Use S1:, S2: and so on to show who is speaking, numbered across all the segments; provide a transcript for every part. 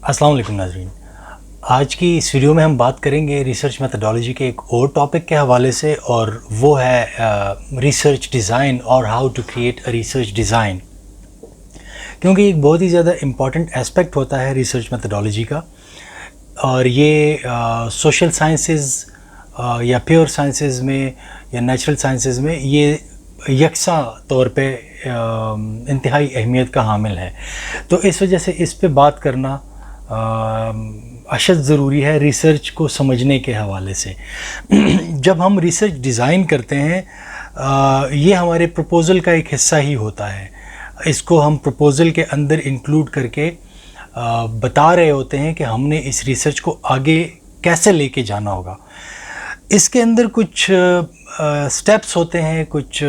S1: अस्सलाम वालेकुम नाज़रीन। आज की इस वीडियो में हम बात करेंगे रिसर्च मेथडोलॉजी के एक और टॉपिक के हवाले से, और वो है रिसर्च डिज़ाइन और how to create a research design. क्योंकि एक बहुत ही ज़्यादा इम्पॉर्टेंट एस्पेक्ट होता है रिसर्च मेथडोलॉजी का, और ये सोशल साइंसेस या प्योर साइंसेस में या नेचुरल साइंसेस में ये यकसा तौर पे इंतहाई अहमियत का हामिल है। तो इस वजह से इस पे बात करना अशद ज़रूरी है रिसर्च को समझने के हवाले से। जब हम रिसर्च डिज़ाइन करते हैं, ये हमारे प्रपोज़ल का एक हिस्सा ही होता है। इसको हम प्रपोज़ल के अंदर इंक्लूड करके बता रहे होते हैं कि हमने इस रिसर्च को आगे कैसे लेके जाना होगा। इसके अंदर कुछ स्टेप्स होते हैं, कुछ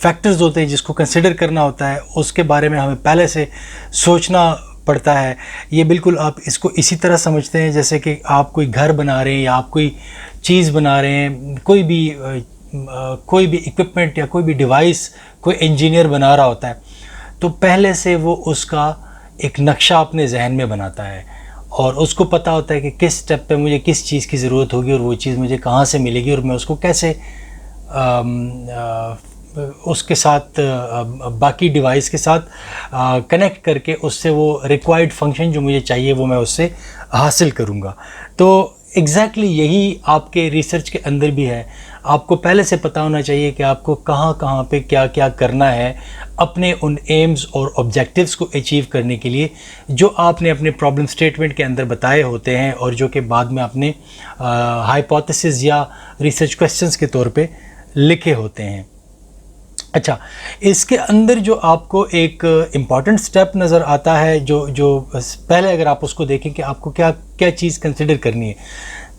S1: फैक्टर्स होते हैं जिसको कंसिडर करना होता है। उसके बारे में हमें पहले से सोचना पड़ता है। ये बिल्कुल आप इसको इसी तरह समझते हैं जैसे कि आप कोई घर बना रहे हैं या आप कोई चीज़ बना रहे हैं, कोई भी इक्विपमेंट या कोई भी डिवाइस कोई इंजीनियर बना रहा होता है, तो पहले से वो उसका एक नक्शा अपने जहन में बनाता है और उसको पता होता है कि किस स्टेप पे मुझे किस चीज़ की ज़रूरत होगी और वो चीज़ मुझे कहाँ से मिलेगी और मैं उसको कैसे उसके साथ बाकी डिवाइस के साथ कनेक्ट करके उससे वो रिक्वायर्ड फंक्शन जो मुझे चाहिए वो मैं उससे हासिल करूँगा। तो एग्जैक्टली यही आपके रिसर्च के अंदर भी है। आपको पहले से पता होना चाहिए कि आपको कहाँ कहाँ पे क्या क्या करना है अपने उन एम्स और ऑब्जेक्टिव्स को अचीव करने के लिए, जो आपने अपने प्रॉब्लम स्टेटमेंट के अंदर बताए होते हैं और जो कि बाद में आपने हाइपोथेसिस या रिसर्च क्वेश्चंस के तौर पे लिखे होते हैं। अच्छा, इसके अंदर जो आपको एक इम्पॉर्टेंट स्टेप नज़र आता है, जो पहले अगर आप उसको देखें कि आपको क्या क्या चीज़ कंसिडर करनी है,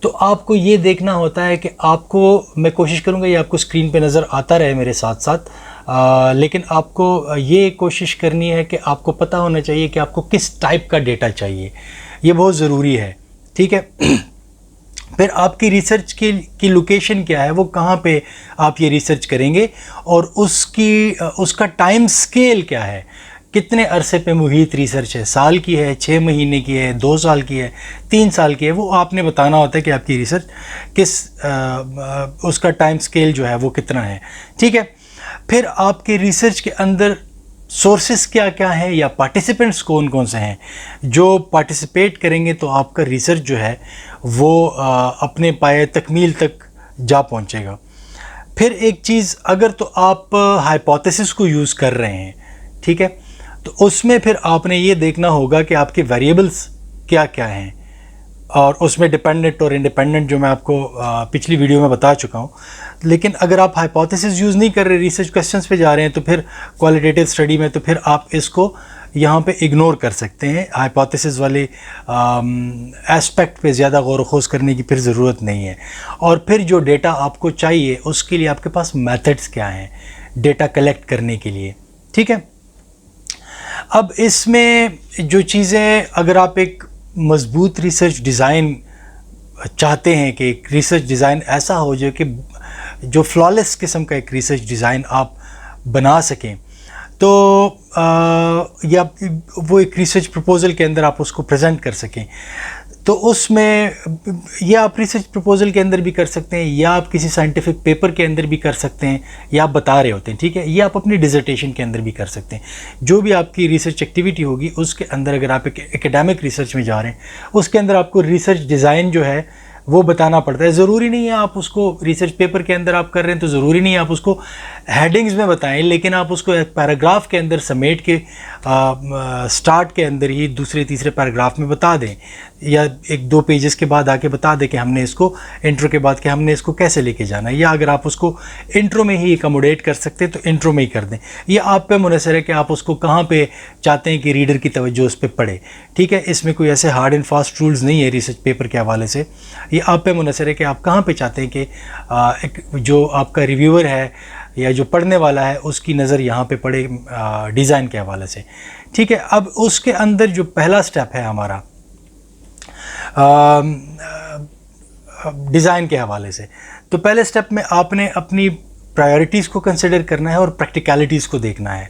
S1: तो आपको ये देखना होता है कि आपको, मैं कोशिश करूँगा ये आपको स्क्रीन पे नज़र आता रहे मेरे साथ साथ, लेकिन आपको ये कोशिश करनी है कि आपको पता होना चाहिए कि आपको किस टाइप का डेटा चाहिए। ये बहुत ज़रूरी है, ठीक है। फिर आपकी रिसर्च की लोकेशन क्या है, वो कहाँ पे आप ये रिसर्च करेंगे, और उसका टाइम स्केल क्या है, कितने अरसे पे मुहित रिसर्च है, साल की है, 6 महीने की है, 2 साल की है, 3 साल की है, वो आपने बताना होता है कि आपकी रिसर्च उसका टाइम स्केल जो है वो कितना है, ठीक है। फिर आपके रिसर्च के अंदर सोर्सेस क्या क्या हैं या पार्टिसिपेंट्स कौन कौन से हैं जो पार्टिसिपेट करेंगे, तो आपका रिसर्च जो है वो अपने पाए तकमील तक जा पहुंचेगा। फिर एक चीज़, अगर तो आप हाइपोथेसिस को यूज़ कर रहे हैं, ठीक है, तो उसमें फिर आपने ये देखना होगा कि आपके वेरिएबल्स क्या क्या हैं, और उसमें डिपेंडेंट और इंडिपेंडेंट जो मैं आपको पिछली वीडियो में बता चुका हूँ। लेकिन अगर आप हाइपोथेसिस यूज़ नहीं कर रहे, रिसर्च क्वेश्चंस पे जा रहे हैं, तो फिर क्वालिटेटिव स्टडी में तो फिर आप इसको यहाँ पे इग्नोर कर सकते हैं। हाइपोथेसिस वाले एस्पेक्ट पे ज़्यादा गौर खोज करने की फिर ज़रूरत नहीं है। और फिर जो डेटा आपको चाहिए उसके लिए आपके पास मेथड्स क्या हैं डेटा कलेक्ट करने के लिए, ठीक है। अब इसमें जो चीज़ें, अगर आप एक मज़बूत रिसर्च डिज़ाइन चाहते हैं कि एक रिसर्च डिज़ाइन ऐसा हो जो कि जो फ्लॉलेस किस्म का एक रिसर्च डिज़ाइन आप बना सकें, तो या वो एक रिसर्च प्रपोज़ल के अंदर आप उसको प्रेजेंट कर सकें, तो उसमें या आप रिसर्च प्रपोज़ल के अंदर भी कर सकते हैं या आप किसी साइंटिफिक पेपर के अंदर भी कर सकते हैं, या आप बता रहे होते हैं, ठीक है, या आप अपनी डिसर्टेशन के अंदर भी कर सकते हैं। जो भी आपकी रिसर्च एक्टिविटी होगी उसके अंदर, अगर आप एक एकेडमिक रिसर्च में जा रहे हैं, उसके अंदर आपको रिसर्च डिज़ाइन जो है वो बताना पड़ता है। ज़रूरी नहीं है आप उसको रिसर्च पेपर के अंदर आप कर रहे हैं तो ज़रूरी नहीं है आप उसको हेडिंग्स में बताएं, लेकिन आप उसको एक पैराग्राफ के अंदर समेट के स्टार्ट के अंदर ही दूसरे तीसरे पैराग्राफ में बता दें, या 1-2 पेजेस के बाद आके बता दें कि हमने इसको इंट्रो के बाद कि हमने इसको कैसे लेके जाना है। या अगर आप उसको इंट्रो में ही अकोमोडेट कर सकते हैं तो इंट्रो में ही कर दें। ये आप पे मुनहसर है कि आप उसको कहाँ पे चाहते हैं कि रीडर की तवज्जो उस पर पड़े, ठीक है। इसमें कोई ऐसे हार्ड एंड फास्ट रूल्स नहीं है रिसर्च पेपर के हवाले से। ये आप पे मुनहसर है कि आप कहाँ पे चाहते हैं कि जो आपका रिव्यूअर है या जो पढ़ने वाला है उसकी नज़र यहाँ पे पड़े डिज़ाइन के हवाले से, ठीक है। अब उसके अंदर जो पहला स्टेप है हमारा डिज़ाइन के हवाले से, तो पहले स्टेप में आपने अपनी प्रायोरिटीज़ को कंसिडर करना है और प्रैक्टिकलिटीज़ को देखना है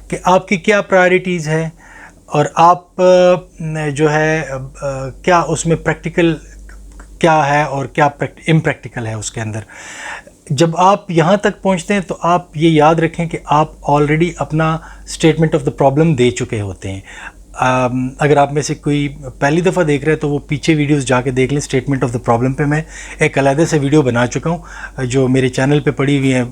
S1: कि आपकी क्या प्रायोरिटीज़ है और आप जो है क्या उसमें प्रैक्टिकल क्या है और क्या इम्प्रैक्टिकल है उसके अंदर। जब आप यहाँ तक पहुँचते हैं तो आप ये याद रखें कि आप ऑलरेडी अपना स्टेटमेंट ऑफ द प्रॉब्लम दे चुके होते हैं। अगर आप में से कोई पहली दफ़ा देख रहे हैं तो वो पीछे वीडियोस जाके देख लें। स्टेटमेंट ऑफ द प्रॉब्लम पे मैं एक अलग से वीडियो बना चुका हूँ जो मेरे चैनल पे पड़ी हुई है,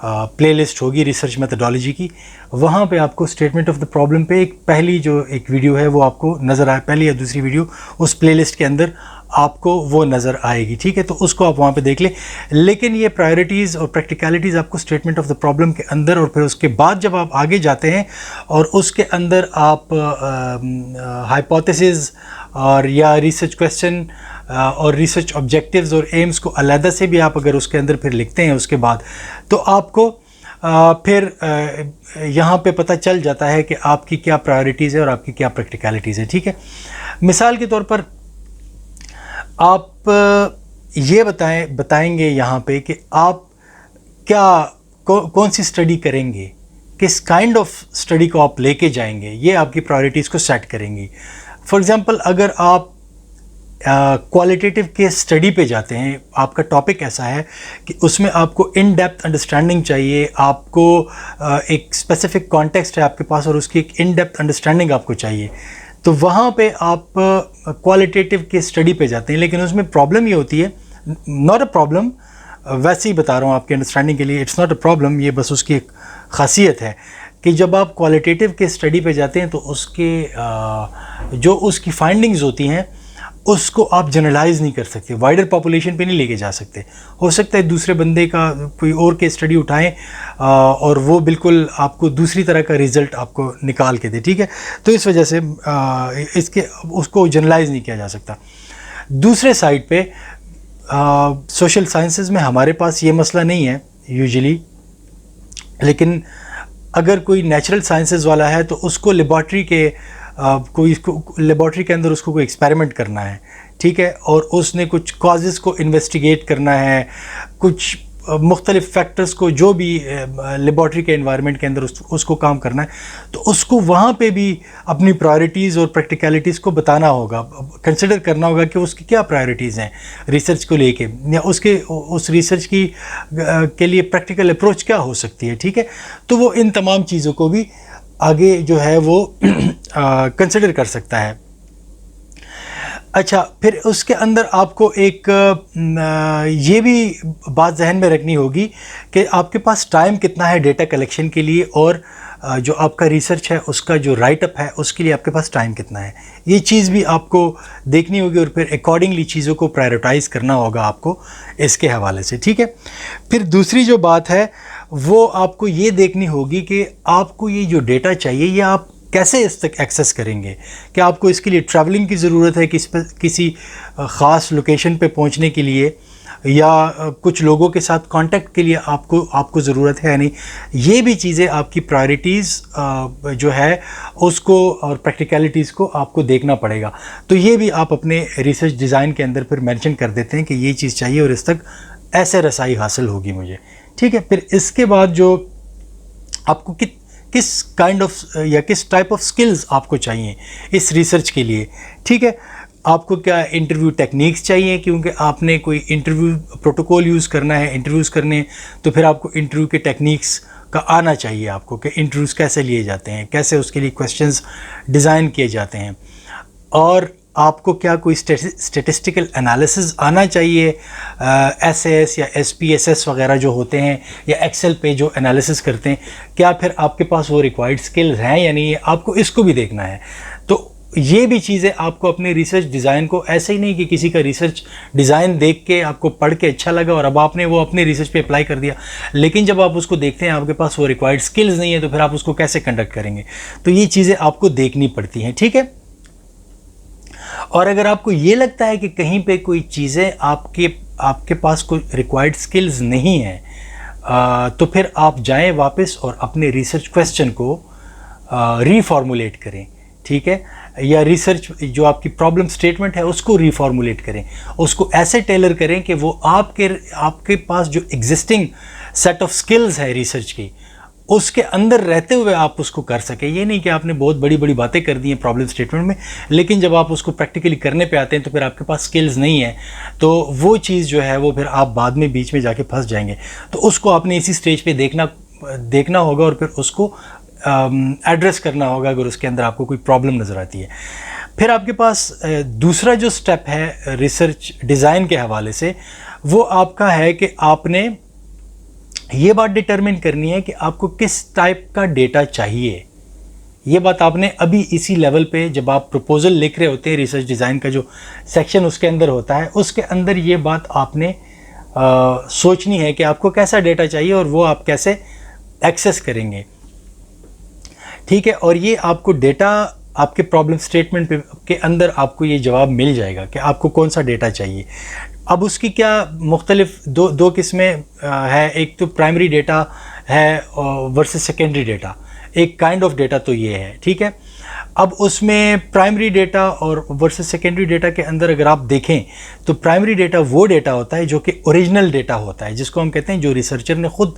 S1: प्लेलिस्ट होगी रिसर्च मेथडोलॉजी की, वहाँ पे आपको स्टेटमेंट ऑफ द प्रॉब्लम पे पहली जो एक वीडियो है वो आपको नज़र आए, पहली या दूसरी वीडियो उस प्लेलिस्ट के अंदर आपको वो नज़र आएगी, ठीक है। तो उसको आप वहाँ पे देख लें। लेकिन ये प्रायोरिटीज़ और प्रैक्टिकलिटीज़ आपको स्टेटमेंट ऑफ द प्रॉब्लम के अंदर और फिर उसके बाद जब आप आगे जाते हैं और उसके अंदर आप हाइपोथेसिस और या रिसर्च क्वेश्चन और रिसर्च ऑब्जेक्टिव्स और एम्स को अलहदा से भी आप अगर उसके अंदर फिर लिखते हैं उसके बाद, तो आपको फिर यहाँ पे पता चल जाता है कि आपकी क्या प्रायोरिटीज़ है और आपकी क्या प्रैक्टिकलिटीज़ है, ठीक है। मिसाल के तौर पर आप ये बताएंगे यहाँ पे कि आप कौन सी स्टडी करेंगे, किस काइंड ऑफ स्टडी को आप लेके जाएंगे, ये आपकी प्रायोरिटीज़ को सेट करेंगी। फॉर एग्ज़ाम्पल अगर आप क्वालिटेटिव केस स्टडी पे जाते हैं, आपका टॉपिक ऐसा है कि उसमें आपको इन डेप्थ अंडरस्टैंडिंग चाहिए, आपको एक स्पेसिफिक कॉन्टेक्स्ट है आपके पास और उसकी एक इन डेप्थ अंडरस्टैंडिंग आपको चाहिए, तो वहाँ पे आप क्वालिटेटिव केस स्टडी पे जाते हैं। लेकिन उसमें प्रॉब्लम ये होती है, नॉट अ प्रॉब्लम, वैसे ही बता रहा हूँ आपके अंडरस्टैंडिंग के लिए, इट्स नॉट अ प्रॉब्लम, ये बस उसकी एक ख़ासियत है कि जब आप क्वालिटेटिव केस स्टडी पे जाते हैं तो उसके जो उसकी फाइंडिंग्स होती हैं उसको आप जनरलाइज नहीं कर सकते, वाइडर पॉपुलेशन पे नहीं लेके जा सकते। हो सकता है दूसरे बंदे का कोई और केस स्टडी उठाएं और वो बिल्कुल आपको दूसरी तरह का रिज़ल्ट आपको निकाल के दे, ठीक है। तो इस वजह से उसको जनरलाइज नहीं किया जा सकता। दूसरे साइड पे सोशल साइंसेज में हमारे पास ये मसला नहीं है यूजुअली, लेकिन अगर कोई नेचुरल साइंसेज वाला है तो उसको लेबॉर्ट्री के अंदर उसको कोई एक्सपेरिमेंट करना है, ठीक है, और उसने कुछ कॉजेज़ को इन्वेस्टिगेट करना है, कुछ मुख्तलिफ फैक्टर्स को जो भी लेबॉर्ट्री के एनवायरनमेंट के अंदर उसको काम करना है, तो उसको वहाँ पे भी अपनी प्रायोरिटीज़ और प्रैक्टिकलिटीज़ को बताना होगा, कंसिडर करना होगा कि उसकी क्या प्रायोरिटीज़ हैं रिसर्च को लेके, या उस रिसर्च के लिए प्रैक्टिकल अप्रोच क्या हो सकती है, ठीक है। तो वो इन तमाम चीज़ों को भी आगे जो है वो कंसिडर कर सकता है। अच्छा, फिर उसके अंदर आपको एक ये भी बात जहन में रखनी होगी कि आपके पास टाइम कितना है डेटा कलेक्शन के लिए, और जो आपका रिसर्च है उसका जो राइटअप है उसके लिए आपके पास टाइम कितना है, ये चीज़ भी आपको देखनी होगी और फिर अकॉर्डिंगली चीज़ों को प्रायोरिटाइज़ करना होगा आपको इसके हवाले से, ठीक है। फिर दूसरी जो बात है वो आपको ये देखनी होगी कि आपको ये जो डेटा चाहिए ये आप कैसे इस तक एक्सेस करेंगे। क्या आपको इसके लिए ट्रैवलिंग की ज़रूरत है किसी ख़ास लोकेशन पे पहुंचने के लिए, या कुछ लोगों के साथ कांटेक्ट के लिए आपको ज़रूरत है या नहीं। ये भी चीज़ें आपकी प्रायोरिटीज़ जो है उसको और प्रैक्टिकलिटीज़ को आपको देखना पड़ेगा। तो ये भी आप अपने रिसर्च डिज़ाइन के अंदर फिर मेंशन कर देते हैं कि ये चीज़ चाहिए और इस तक ऐसे रसाई हासिल होगी मुझे, ठीक है। फिर इसके बाद जो आपको किस काइंड ऑफ या किस टाइप ऑफ स्किल्स आपको चाहिए इस रिसर्च के लिए, ठीक है। आपको क्या इंटरव्यू टेक्निक्स चाहिए, क्योंकि आपने कोई इंटरव्यू प्रोटोकॉल यूज़ करना है, इंटरव्यूज़ करने, तो फिर आपको इंटरव्यू के टेक्निक्स का आना चाहिए आपको कि इंटरव्यूज़ कैसे लिए जाते हैं, कैसे उसके लिए क्वेश्चंस डिज़ाइन किए जाते हैं, और आपको क्या कोई स्टेटिस्टिकल एनालिसिस आना चाहिए, एसएएस या एसपीएसएस वगैरह जो होते हैं, या एक्सेल पे जो एनालिसिस करते हैं, क्या फिर आपके पास वो रिक्वायर्ड स्किल्स हैं या नहीं है, आपको इसको भी देखना है। तो ये भी चीज़ें आपको अपने रिसर्च डिज़ाइन को, ऐसे ही नहीं कि किसी का रिसर्च डिज़ाइन देख के आपको पढ़ के अच्छा लगा और अब आपने वो अपने रिसर्च पे अप्लाई कर दिया, लेकिन जब आप उसको देखते हैं आपके पास वो रिक्वायर्ड स्किल्स नहीं है, तो फिर आप उसको कैसे कंडक्ट करेंगे। तो ये चीज़ें आपको देखनी पड़ती हैं, ठीक है। और अगर आपको ये लगता है कि कहीं पे कोई चीज़ें आपके पास कोई रिक्वायर्ड स्किल्स नहीं है, तो फिर आप जाएं वापस और अपने रिसर्च क्वेश्चन को रीफॉर्मुलेट करें, ठीक है, या रिसर्च जो आपकी प्रॉब्लम स्टेटमेंट है उसको रीफॉर्मुलेट करें, उसको ऐसे टेलर करें कि वो आपके पास जो एग्जिस्टिंग सेट ऑफ स्किल्स है रिसर्च की, उसके अंदर रहते हुए आप उसको कर सकें। ये नहीं कि आपने बहुत बड़ी बड़ी बातें कर दी हैं प्रॉब्लम स्टेटमेंट में, लेकिन जब आप उसको प्रैक्टिकली करने पे आते हैं तो फिर आपके पास स्किल्स नहीं है, तो वो चीज़ जो है वो फिर आप बाद में बीच में जाके फंस जाएंगे। तो उसको आपने इसी स्टेज पे देखना होगा और फिर उसको एड्रेस करना होगा अगर उसके अंदर आपको कोई प्रॉब्लम नज़र आती है। फिर आपके पास दूसरा जो स्टेप है रिसर्च डिज़ाइन के हवाले से, वो आपका है कि आपने ये बात डिटरमिन करनी है कि आपको किस टाइप का डेटा चाहिए। ये बात आपने अभी इसी लेवल पे जब आप प्रपोजल लिख रहे होते हैं, रिसर्च डिज़ाइन का जो सेक्शन उसके अंदर होता है, उसके अंदर ये बात आपने सोचनी है कि आपको कैसा डेटा चाहिए और वो आप कैसे एक्सेस करेंगे, ठीक है। और ये आपको डेटा आपके प्रॉब्लम स्टेटमेंट के अंदर आपको ये जवाब मिल जाएगा कि आपको कौन सा डेटा चाहिए। अब उसकी क्या मुख्तलिफ दो किस्में है, एक तो प्राइमरी डेटा है वर्सेस सेकेंडरी डेटा, एक काइंड ऑफ डेटा तो ये है, ठीक है। अब उसमें प्राइमरी डेटा और वर्सेस सेकेंडरी डेटा के अंदर अगर आप देखें तो प्राइमरी डेटा वो डेटा होता है जो कि ओरिजिनल डेटा होता है, जिसको हम कहते हैं जो रिसर्चर ने खुद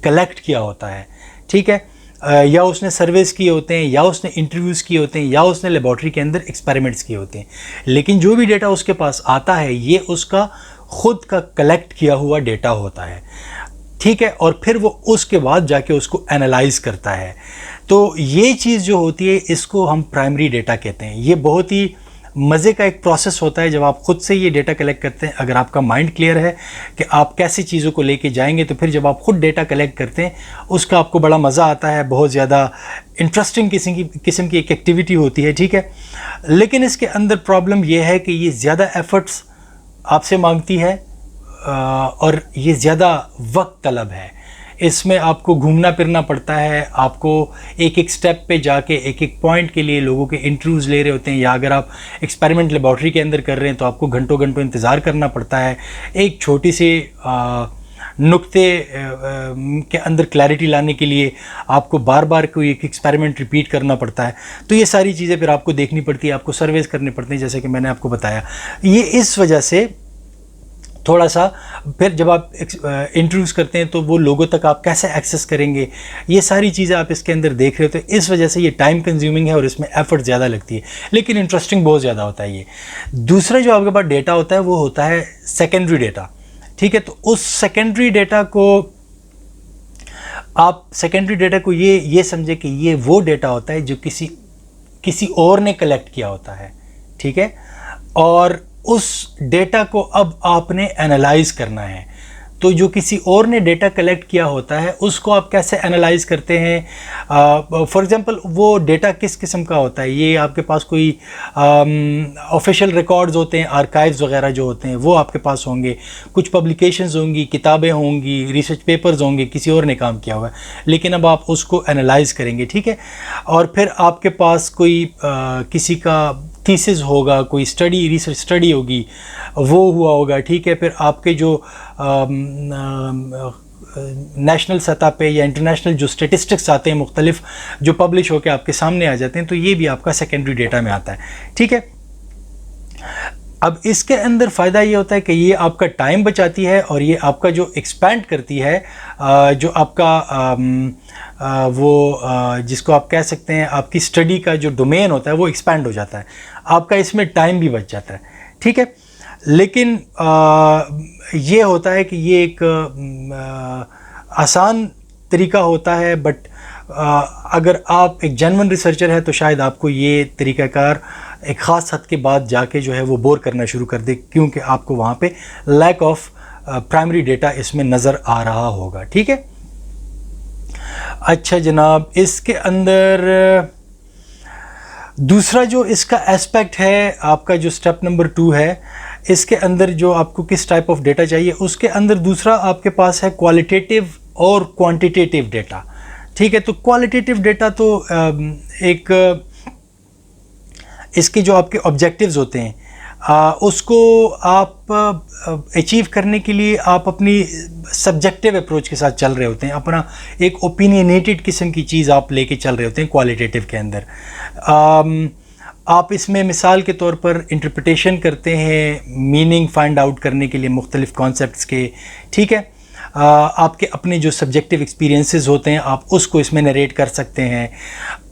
S1: कलेक्ट किया होता है, ठीक है, या उसने सर्वेस किए होते हैं, या उसने इंटरव्यूज़ किए होते हैं, या उसने लेबॉर्ट्री के अंदर एक्सपेरिमेंट्स किए होते हैं। लेकिन जो भी डेटा उसके पास आता है ये उसका खुद का कलेक्ट किया हुआ डेटा होता है, ठीक है। और फिर वो उसके बाद जाके उसको एनालाइज करता है। तो ये चीज़ जो होती है इसको हम प्राइमरी डेटा कहते हैं। ये बहुत ही मज़े का एक प्रोसेस होता है जब आप ख़ुद से ये डेटा कलेक्ट करते हैं। अगर आपका माइंड क्लियर है कि आप कैसी चीज़ों को लेके जाएंगे तो फिर जब आप ख़ुद डेटा कलेक्ट करते हैं उसका आपको बड़ा मज़ा आता है, बहुत ज़्यादा इंटरेस्टिंग किस्म की एक एक्टिविटी होती है, ठीक है। लेकिन इसके अंदर प्रॉब्लम ये है कि ये ज़्यादा एफ़र्ट्स आपसे मांगती है और ये ज़्यादा वक्त तलब है। इसमें आपको घूमना फिरना पड़ता है, आपको एक एक स्टेप पे जाके एक एक पॉइंट के लिए लोगों के इंटरव्यूज़ ले रहे होते हैं, या अगर आप एक्सपेरिमेंट लेबॉर्ट्री के अंदर कर रहे हैं तो आपको घंटों घंटों इंतज़ार करना पड़ता है। एक छोटी सी नुक्ते के अंदर क्लैरिटी लाने के लिए आपको बार बार कोई एक एक्सपेरिमेंट रिपीट करना पड़ता है। तो ये सारी चीज़ें फिर आपको देखनी पड़ती है, आपको सर्वेस करने पड़ते हैं, जैसे कि मैंने आपको बताया। ये इस वजह से थोड़ा सा फिर जब आप इंटरव्यूज़ करते हैं तो वो लोगों तक आप कैसे एक्सेस करेंगे, ये सारी चीज़ें आप इसके अंदर देख रहे हो। तो इस वजह से ये टाइम कंज्यूमिंग है और इसमें एफर्ट ज़्यादा लगती है, लेकिन इंटरेस्टिंग बहुत ज़्यादा होता है ये। दूसरा जो आपके पास डेटा होता है वो होता है सेकेंडरी डेटा, ठीक है। तो उस सेकेंडरी डेटा को आप ये समझे कि ये वो डेटा होता है जो किसी और ने कलेक्ट किया होता है, ठीक है। और उस डेटा को अब आपने एनालाइज करना है। तो जो किसी और ने डेटा कलेक्ट किया होता है उसको आप कैसे एनालाइज करते हैं। फॉर एग्जांपल वो डेटा किस किस्म का होता है, ये आपके पास कोई ऑफिशियल रिकॉर्ड्स होते हैं, आर्काइव्स वगैरह जो होते हैं वो आपके पास होंगे, कुछ पब्लिकेशंस होंगी, किताबें होंगी, रिसर्च पेपर्स होंगे, किसी और ने काम किया हुआ है, लेकिन अब आप उसको एनालाइज करेंगे, ठीक है। और फिर आपके पास कोई किसी का थीसिस होगा, कोई रिसर्च स्टडी होगी, वो हुआ होगा, ठीक है। फिर आपके जो नेशनल सतह पे या इंटरनेशनल जो स्टेटिस्टिक्स आते हैं मुख्तलिफ, जो पब्लिश होकर आपके सामने आ जाते हैं, तो ये भी आपका सेकेंडरी डेटा में आता है, ठीक है। अब इसके अंदर फ़ायदा ये होता है कि ये आपका टाइम बचाती है और ये आपका जो एक्सपैंड करती है, जो आपका जिसको आप कह सकते हैं आपकी स्टडी का जो डोमेन होता है वो एक्सपैंड हो जाता है, आपका इसमें टाइम भी बच जाता है, ठीक है। लेकिन ये होता है कि ये एक आसान तरीका होता है, बट अगर आप एक जेन्युइन रिसर्चर है तो शायद आपको ये तरीक़ाकार एक ख़ास हद के बाद जाके जो है वो बोर करना शुरू कर दे, क्योंकि आपको वहाँ पे लैक ऑफ प्राइमरी डेटा इसमें नज़र आ रहा होगा, ठीक है। अच्छा जनाब, इसके अंदर दूसरा जो इसका एस्पेक्ट है, आपका जो स्टेप नंबर 2 है, इसके अंदर जो आपको किस टाइप ऑफ डेटा चाहिए, उसके अंदर दूसरा आपके पास है क्वालिटेटिव और क्वांटिटेटिव डेटा, ठीक है। तो क्वालिटेटिव डेटा तो एक इसके जो आपके ऑब्जेक्टिव्स होते हैं उसको आप अचीव करने के लिए आप अपनी सब्जेक्टिव अप्रोच के साथ चल रहे होते हैं, अपना एक ओपिनियनेटेड किस्म की चीज़ आप लेके चल रहे होते हैं क्वालिटेटिव के अंदर। आप इसमें मिसाल के तौर पर इंटरप्रिटेशन करते हैं मीनिंग फाइंड आउट करने के लिए मुख्तलिफ़ कॉन्सेप्ट्स के, ठीक है। आपके अपने जो सब्जेक्टिव एक्सपीरियंसेस होते हैं आप उसको इसमें नरेट कर सकते हैं।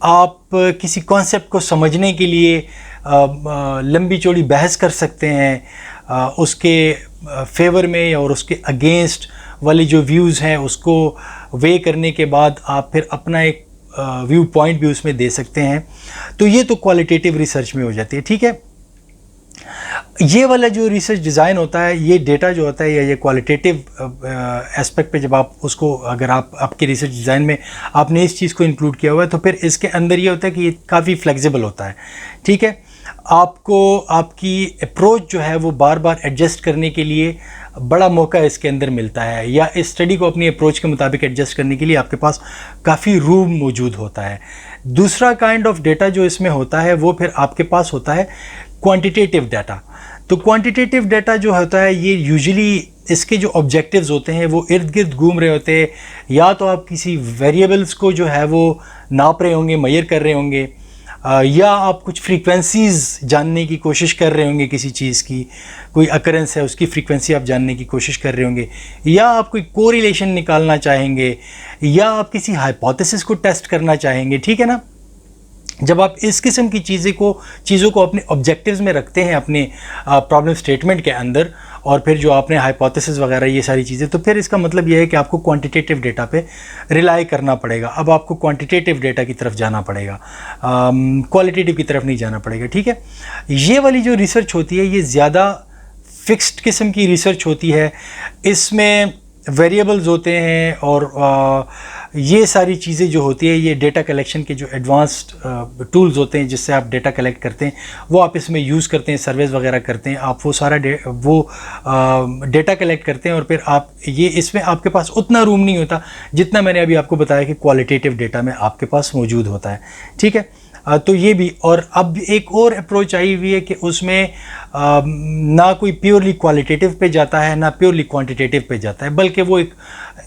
S1: आप किसी कॉन्सेप्ट को समझने के लिए लंबी चौड़ी बहस कर सकते हैं, उसके फेवर में और उसके अगेंस्ट वाले जो व्यूज़ हैं उसको वे करने के बाद आप फिर अपना एक व्यू पॉइंट भी उसमें दे सकते हैं। तो ये तो क्वालिटेटिव रिसर्च में हो जाती है, ठीक है। ये वाला जो रिसर्च डिज़ाइन होता है, ये डेटा जो होता है या ये क्वालिटेटिव एस्पेक्ट पे जब आप उसको, अगर आप आपके रिसर्च डिज़ाइन में आपने इस चीज़ को इंक्लूड किया हुआ है तो फिर इसके अंदर ये होता है कि ये काफ़ी फ्लेक्सिबल होता है, ठीक है। आपको आपकी अप्रोच जो है वो बार बार एडजस्ट करने के लिए बड़ा मौका इसके अंदर मिलता है, या इस स्टडी को अपनी अप्रोच के मुताबिक एडजस्ट करने के लिए आपके पास काफ़ी रूम मौजूद होता है। दूसरा काइंड ऑफ डेटा जो इसमें होता है वो फिर आपके पास होता है क्वांटिटेटिव डाटा। तो क्वांटिटेटिव डाटा जो होता है ये यूजुअली इसके जो ऑब्जेक्टिव्स होते हैं वो इर्द गिर्द घूम रहे होते हैं, या तो आप किसी वेरिएबल्स को जो है वो नाप रहे होंगे, मेजर कर रहे होंगे, या आप कुछ फ्रीक्वेंसीज़ जानने की कोशिश कर रहे होंगे, किसी चीज़ की कोई अकरेंस है उसकी फ्रीक्वेंसी आप जानने की कोशिश कर रहे होंगे, या आप कोई कोरिलेशन निकालना चाहेंगे, या आप किसी हाइपोथेसिस को टेस्ट करना चाहेंगे, ठीक है ना। जब आप इस किस्म की चीज़ों को अपने ऑब्जेक्टिव्स में रखते हैं अपने प्रॉब्लम स्टेटमेंट के अंदर, और फिर जो आपने हाइपोथेसिस वगैरह ये सारी चीज़ें, तो फिर इसका मतलब ये है कि आपको क्वांटिटेटिव डेटा पे रिलाई करना पड़ेगा। अब आपको क्वांटिटेटिव डेटा की तरफ जाना पड़ेगा, क्वालिटेटिव की तरफ नहीं जाना पड़ेगा, ठीक है। ये वाली जो रिसर्च होती है ये ज़्यादा फिक्स्ड किस्म की रिसर्च होती है, इसमें वेरिएबल्स होते हैं और ये सारी चीज़ें जो होती है, ये डेटा कलेक्शन के जो एडवांस्ड टूल्स होते हैं जिससे आप डेटा कलेक्ट करते हैं वो आप इसमें यूज़ करते हैं, सर्वेज वगैरह करते हैं, आप वो सारा डेटा कलेक्ट करते हैं, और फिर आप ये इसमें आपके पास उतना रूम नहीं होता जितना मैंने अभी आपको बताया कि क्वालिटेटिव डेटा में आपके पास मौजूद होता है, ठीक है। तो ये भी, और अब एक और अप्रोच आई हुई है कि उसमें ना कोई प्योरली क्वालिटेटिव पे जाता है ना प्योरली क्वांटिटेटिव पे जाता है, बल्कि वो एक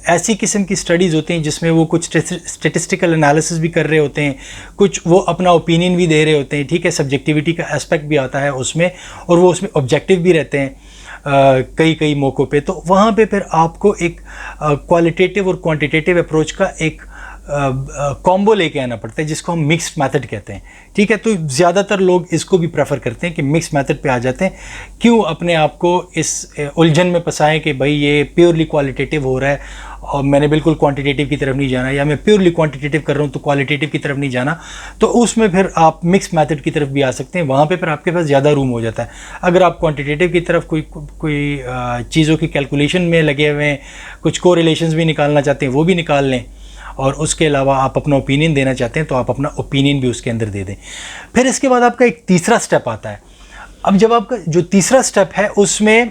S1: ऐसी किस्म की स्टडीज़ होती हैं जिसमें वो कुछ स्टेटिस्टिकल एनालिसिस भी कर रहे होते हैं, कुछ वो अपना ओपिनियन भी दे रहे होते हैं, ठीक है। सब्जेक्टिविटी का एस्पेक्ट भी आता है उसमें, और वो उसमें ऑब्जेक्टिव भी रहते हैं कई मौक़ों पे। तो वहाँ पे फिर आपको एक क्वालिटेटिव और क्वांटिटेटिव अप्रोच का एक कॉम्बो लेके आना पड़ता है जिसको हम मिक्स्ड मेथड कहते हैं, ठीक है। तो ज़्यादातर लोग इसको भी प्रेफर करते हैं कि मिक्स मेथड पे आ जाते हैं। क्यों अपने आप को इस उलझन में फंसाएं कि भाई ये प्योरली क्वालिटेटिव हो रहा है और मैंने बिल्कुल क्वांटिटेटिव की तरफ नहीं जाना, या मैं प्योरली क्वांटिटेटिव कर रहा हूँ तो क्वालिटेटिव की तरफ नहीं जाना। तो उसमें फिर आप मिक्स मेथड की तरफ भी आ सकते हैं, वहाँ पे फिर आपके पास ज़्यादा रूम हो जाता है। अगर आप क्वांटिटेटिव की तरफ कोई चीज़ों की कैलकुलेशन में लगे हुए हैं, कुछ कोरिलेशंस भी निकालना चाहते हैं वो भी निकाल लें, और उसके अलावा आप अपना ओपिनियन देना चाहते हैं तो आप अपना ओपिनियन भी उसके अंदर दे दें। फिर इसके बाद आपका एक तीसरा स्टेप आता है। अब जब आपका जो तीसरा स्टेप है उसमें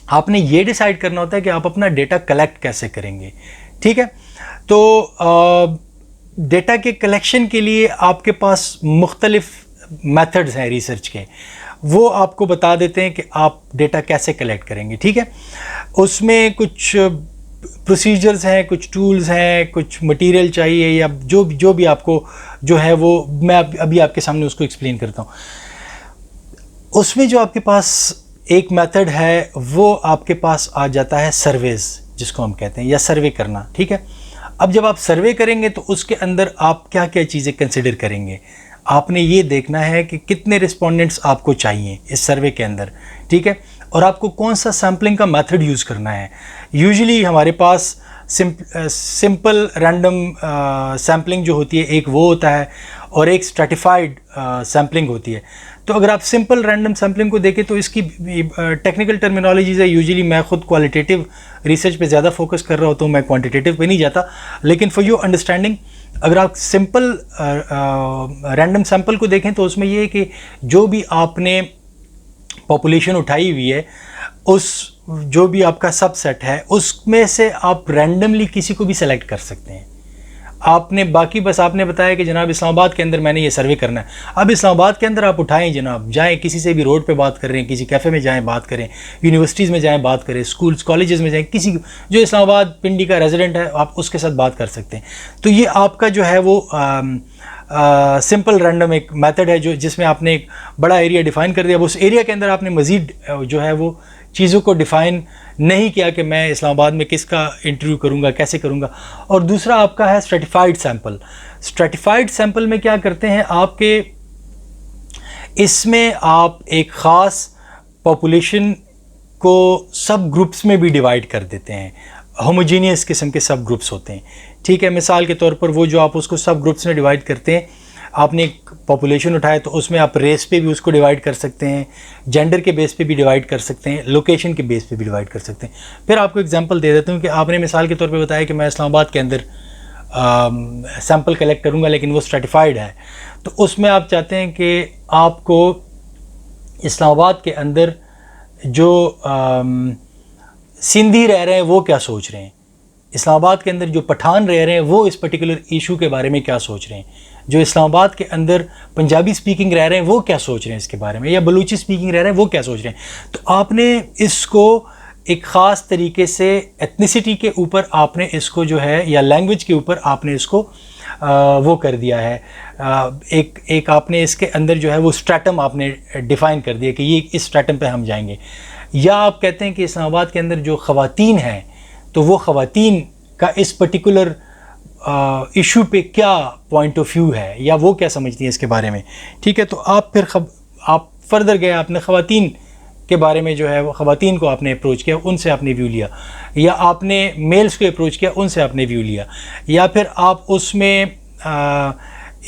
S1: आपने ये डिसाइड करना होता है कि आप अपना डेटा कलेक्ट कैसे करेंगे, ठीक है। तो डेटा के कलेक्शन के लिए आपके पास मुख्तलिफ मेथड्स हैं रिसर्च के, वो आपको बता देते हैं कि आप डेटा कैसे कलेक्ट करेंगे, ठीक है। उसमें कुछ प्रोसीजर्स हैं, कुछ टूल्स हैं, कुछ मटेरियल चाहिए, या जो भी आपको जो है वो मैं अभी आपके सामने उसको एक्सप्लेन करता हूँ। उसमें जो आपके पास एक मेथड है वो आपके पास आ जाता है सर्वेज, जिसको हम कहते हैं, या सर्वे करना, ठीक है। अब जब आप सर्वे करेंगे तो उसके अंदर आप क्या क्या चीज़ें कंसिडर करेंगे। आपने ये देखना है कि कितने रिस्पोंडेंट्स आपको चाहिए इस सर्वे के अंदर, ठीक है, और आपको कौन सा सैम्पलिंग का मेथड यूज़ करना है। यूजुअली हमारे पास सिंपल रैंडम सैम्पलिंग जो होती है एक वो होता है, और एक स्ट्रैटिफाइड सैम्पलिंग होती है। तो अगर आप सिंपल रैंडम सैम्पलिंग को देखें तो इसकी टेक्निकल टर्मिनोलॉजीज़ है। यूजुअली मैं खुद क्वालिटेटिव रिसर्च पे ज़्यादा फोकस कर रहा होता हूँ, मैं क्वांटिटेटिव पे नहीं जाता, लेकिन फॉर योर अंडरस्टैंडिंग अगर आप सिंपल रैंडम सैम्पल को देखें तो उसमें ये है कि जो भी आपने पॉपुलेशन उठाई हुई है, उस जो भी आपका सबसेट है उसमें से आप रैंडमली किसी को भी सेलेक्ट कर सकते हैं। आपने बताया कि जनाब इस्लामाबाद के अंदर मैंने ये सर्वे करना है। अब इस्लामाबाद के अंदर आप उठाएं जनाब, जाएं किसी से भी रोड पे बात कर रहे हैं, किसी कैफ़े में जाएं बात करें, यूनिवर्सिटीज़ में जाएं बात करें, स्कूल्स कॉलेजेस में जाएं, किसी जो इस्लामाबाद पिंडी का रेजिडेंट है आप उसके साथ बात कर सकते हैं। तो ये आपका जो है वो सिंपल रैंडम एक मेथड है जिसमें आपने एक बड़ा एरिया डिफाइन कर दिया। अब उस एरिया के अंदर आपने मज़ीद जो है वो चीज़ों को डिफ़ाइन नहीं किया कि मैं इस्लामाबाद में किसका इंटरव्यू करूँगा, कैसे करूँगा। और दूसरा आपका है स्ट्रेटिफाइड सैम्पल। स्ट्रेटिफाइड सैम्पल में क्या करते हैं आपके, इसमें आप एक ख़ास पॉपुलेशन को सब ग्रुप्स में भी डिवाइड कर देते हैं। होमोजीनियस किस्म के सब ग्रुप्स होते हैं, ठीक है। मिसाल के तौर पर वो जो आप उसको सब ग्रुप्स में डिवाइड करते हैं, आपने एक पॉपुलेशन उठाया तो उसमें आप रेस पे भी उसको डिवाइड कर सकते हैं, जेंडर के बेस पे भी डिवाइड कर सकते हैं, लोकेशन के बेस पे भी डिवाइड कर सकते हैं। फिर आपको एग्जांपल दे देता हूँ कि आपने मिसाल के तौर पे बताया कि मैं इस्लामाबाद के अंदर सैंपल कलेक्ट करूँगा, लेकिन वो स्ट्रेटिफाइड है, तो उसमें आप चाहते हैं कि आपको इस्लामाबाद के अंदर जो सिंधी रह रहे हैं वो क्या सोच रहे हैं, इस्लामाबाद के अंदर जो पठान रह रहे हैं वो इस पर्टिकुलर इशू के बारे में क्या सोच रहे हैं, जो इस्लामाबाद के अंदर पंजाबी स्पीकिंग रह रहे हैं वो क्या सोच रहे हैं इसके बारे में, या बलूची स्पीकिंग रह रहे हैं वो क्या सोच रहे हैं। तो आपने इसको एक ख़ास तरीके से एथनिसिटी के ऊपर आपने इसको जो है, या लैंग्वेज के ऊपर आपने इसको वो कर दिया है, एक आपने इसके अंदर जो है वो स्ट्रैटम आपने डिफ़ाइन कर दिया कि ये इस स्ट्रैटम पे हम जाएंगे। या आप कहते हैं कि इस्लामाबाद के अंदर जो ख़वातीन हैं, तो वो ख़वातीन का इस पर्टिकुलर इशू पे क्या पॉइंट ऑफ व्यू है, या वो क्या समझती हैं इसके बारे में, ठीक है। तो आप फिर आप फर्दर गए, आपने ख़वातीन के बारे में जो है वो ख़वातीन को आपने अप्रोच किया, उनसे आपने व्यू लिया, या आपने मेल्स को अप्रोच किया, उनसे आपने व्यू लिया, या फिर आप उसमें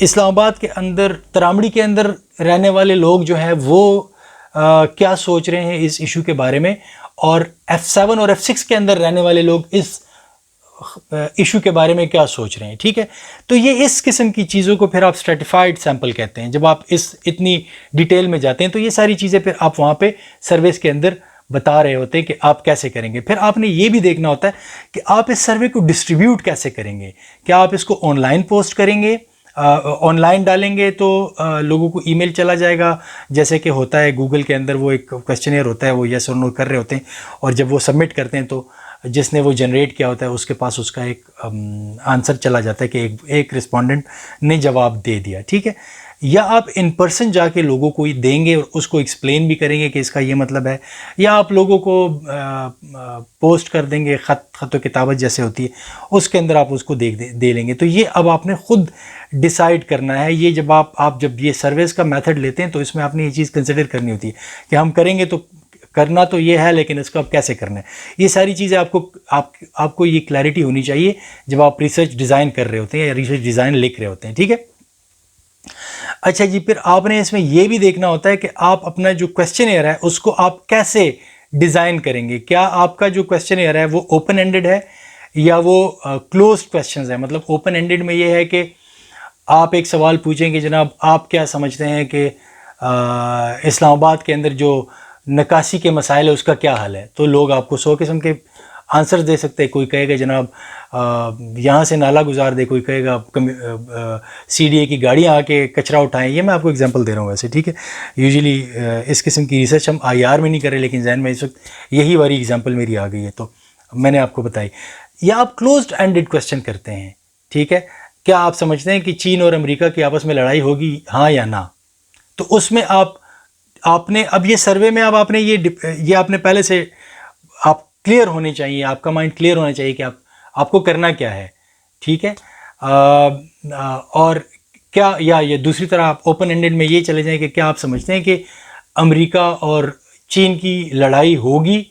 S1: इस्लामाबाद के अंदर तरामड़ी के अंदर रहने वाले लोग जो हैं वो क्या सोच रहे हैं इस इशू के बारे में, और F7 और F6 के अंदर रहने वाले लोग इस इशू के बारे में क्या सोच रहे हैं, ठीक है। तो ये इस किस्म की चीज़ों को फिर आप स्ट्रेटिफाइड सैंपल कहते हैं। जब आप इतनी डिटेल में जाते हैं तो ये सारी चीज़ें फिर आप वहाँ पे सर्वेस के अंदर बता रहे होते हैं कि आप कैसे करेंगे। फिर आपने ये भी देखना होता है कि आप इस सर्वे को डिस्ट्रीब्यूट कैसे करेंगे। क्या आप इसको ऑनलाइन पोस्ट करेंगे, ऑनलाइन डालेंगे तो लोगों को ईमेल चला जाएगा, जैसे कि होता है गूगल के अंदर वो एक क्वेश्चनियर होता है, वो यस और नो कर रहे होते हैं, और जब वो सबमिट करते हैं तो जिसने वो जनरेट किया होता है उसके पास उसका एक आंसर चला जाता है कि एक रिस्पोंडेंट ने जवाब दे दिया, ठीक है। या आप इन पर्सन जाके लोगों को देंगे और उसको एक्सप्लेन भी करेंगे कि इसका ये मतलब है, या आप लोगों को पोस्ट कर देंगे, ख़त व किताबत जैसे होती है उसके अंदर आप उसको दे लेंगे। तो ये अब आपने ख़ुद डिसाइड करना है। ये जब आप जब ये सर्वेस का मेथड लेते हैं तो इसमें आपने ये चीज़ कंसिडर करनी होती है कि हम करेंगे तो करना तो ये है, लेकिन इसको अब कैसे करना है। ये सारी चीज़ें आपको ये क्लैरिटी होनी चाहिए जब आप रिसर्च डिज़ाइन कर रहे होते हैं या रिसर्च डिज़ाइन लिख रहे होते हैं, ठीक है। अच्छा जी, फिर आपने इसमें ये भी देखना होता है कि आप अपना जो क्वेश्चनएयर है उसको आप कैसे डिज़ाइन करेंगे। क्या आपका जो क्वेश्चनएयर है वो ओपन एंडेड है या वो क्लोज्ड क्वेश्चंस है। मतलब ओपन एंडेड में ये है कि आप एक सवाल पूछेंगे, जनाब आप क्या समझते हैं कि इस्लामाबाद के अंदर जो नकासी के मसाइल है उसका क्या हल है, तो लोग आपको 100 किस्म के आंसर दे सकते हैं। कोई कहेगा जनाब यहाँ से नाला गुजार दे, कोई कहेगा CDA की गाड़ियाँ आके कचरा उठाएं। ये मैं आपको एग्जांपल दे रहा हूँ वैसे, ठीक है। यूजुअली इस किस्म की रिसर्च हम IR में नहीं करें, लेकिन जहन में इस वक्त यही वाली एग्जांपल मेरी आ गई है तो मैंने आपको बताई। या आप क्लोज्ड एंडेड क्वेश्चन करते हैं, ठीक है। क्या आप समझते हैं कि चीन और अमेरिका की आपस में लड़ाई होगी, हाँ या ना। तो उसमें आपने अब ये सर्वे में अब आपने ये आपने पहले से आप क्लियर होने चाहिए, आपका माइंड क्लियर होना चाहिए कि आपको करना क्या है, ठीक है। और क्या, या ये दूसरी तरह आप ओपन एंडेड में ये चले जाएं कि क्या आप समझते हैं कि अमेरिका और चीन की लड़ाई होगी,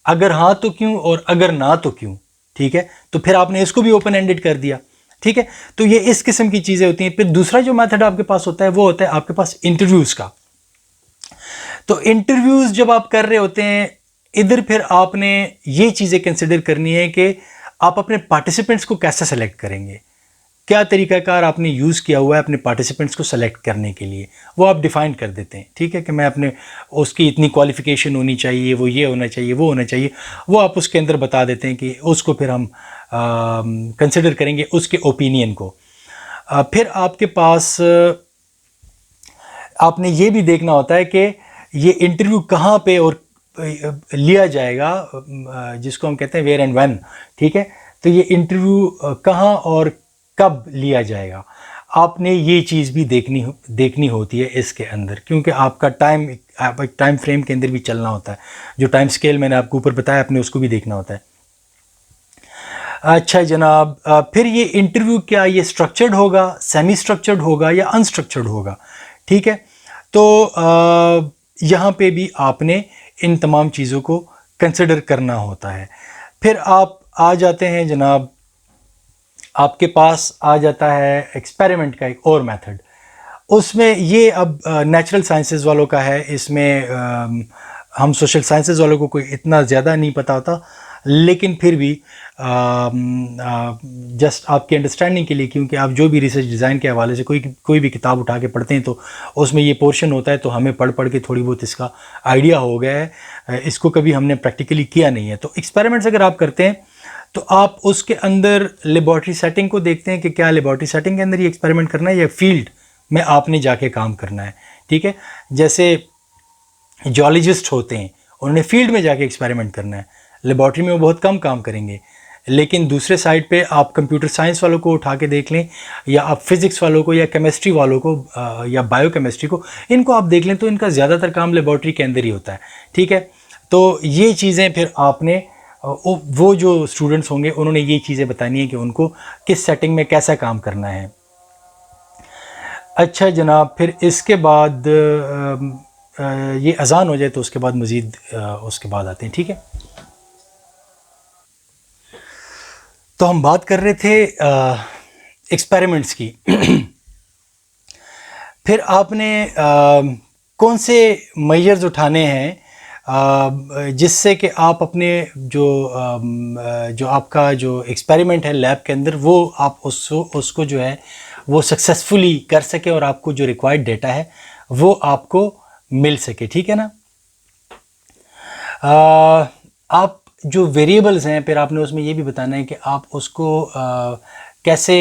S1: अगर हाँ तो क्यों, और अगर ना तो क्यों, ठीक है। तो फिर आपने इसको भी ओपन एंडेड कर दिया, ठीक है। तो ये इस किस्म की चीज़ें होती हैं। फिर दूसरा जो मेथड आपके पास होता है वो होता है आपके पास इंटरव्यूज़ का। तो इंटरव्यूज़ जब आप कर रहे होते हैं, इधर फिर आपने ये चीज़ें कंसिडर करनी है कि आप अपने पार्टिसिपेंट्स को कैसे सेलेक्ट करेंगे, क्या तरीक़ाकार आपने यूज़ किया हुआ है अपने पार्टिसिपेंट्स को सेलेक्ट करने के लिए, वो आप डिफ़ाइन कर देते हैं, ठीक है। कि मैं अपने उसकी इतनी क्वालिफ़िकेशन होनी चाहिए, वो ये होना चाहिए, वो होना चाहिए, वो आप उसके अंदर बता देते हैं कि उसको फिर हम कंसिडर करेंगे उसके ओपिनियन को। फिर आपके पास आपने ये भी देखना होता है कि ये इंटरव्यू कहाँ पे और लिया जाएगा, जिसको हम कहते हैं वेयर एंड व्हेन, ठीक है। तो ये इंटरव्यू कहाँ और कब लिया जाएगा। आपने ये चीज़ भी देखनी होती है इसके अंदर, क्योंकि आपका आप एक टाइम फ्रेम के अंदर भी चलना होता है। जो टाइम स्केल मैंने आपको ऊपर बताया, आपने उसको भी देखना होता है। अच्छा जनाब, फिर ये इंटरव्यू क्या ये स्ट्रक्चर्ड होगा, सेमी स्ट्रक्चर्ड होगा या अनस्ट्रक्चर्ड होगा? ठीक है, तो यहाँ पे भी आपने इन तमाम चीज़ों को कंसिडर करना होता है। फिर आप आ जाते हैं जनाब, आपके पास आ जाता है एक्सपेरिमेंट का एक और मेथड। उसमें ये अब नेचुरल साइंसेस वालों का है, इसमें हम सोशल साइंसेस वालों को कोई इतना ज़्यादा नहीं पता होता, लेकिन फिर भी जस्ट आपकी अंडरस्टैंडिंग के लिए, क्योंकि आप जो भी रिसर्च डिज़ाइन के हवाले से कोई भी किताब उठा के पढ़ते हैं तो उसमें ये पोर्शन होता है, तो हमें पढ़ पढ़ के थोड़ी बहुत इसका आइडिया हो गया है। इसको कभी हमने प्रैक्टिकली किया नहीं है। तो एक्सपेरिमेंट्स अगर आप करते हैं तो आप उसके अंदर लेबॉर्ट्री सेटिंग को देखते हैं कि क्या लेबॉर्ट्री सेटिंग के अंदर ये एक्सपेरिमेंट करना है या फील्ड में आपने जाके काम करना है। ठीक है, जैसे जियोलॉजिस्ट होते हैं, उन्होंने फील्ड में जाके एक्सपेरिमेंट करना है, लेबॉर्ट्री में वो बहुत कम काम करेंगे। लेकिन दूसरे साइड पे आप कंप्यूटर साइंस वालों को उठा के देख लें, या आप फिज़िक्स वालों को या केमिस्ट्री वालों को या बायोकेमिस्ट्री को, इनको आप देख लें तो इनका ज़्यादातर काम लेबॉर्ट्री के अंदर ही होता है। ठीक है, तो ये चीज़ें फिर आपने वो जो स्टूडेंट्स होंगे उन्होंने ये चीज़ें बतानी है कि उनको किस सेटिंग में कैसा काम करना है। अच्छा जनाब, फिर इसके बाद ये अज़ान हो जाए तो उसके बाद मज़ीद उसके बाद आते हैं। ठीक है, तो हम बात कर रहे थे एक्सपेरिमेंट्स की। फिर आपने कौन से मेजर्स उठाने हैं जिससे कि आप अपने जो आपका जो एक्सपेरिमेंट है लैब के अंदर, वो आप उसको जो है वो सक्सेसफुली कर सके और आपको जो रिक्वायर्ड डेटा है वो आपको मिल सके। ठीक है ना। आप जो वेरिएबल्स हैं, फिर आपने उसमें ये भी बताना है कि आप उसको कैसे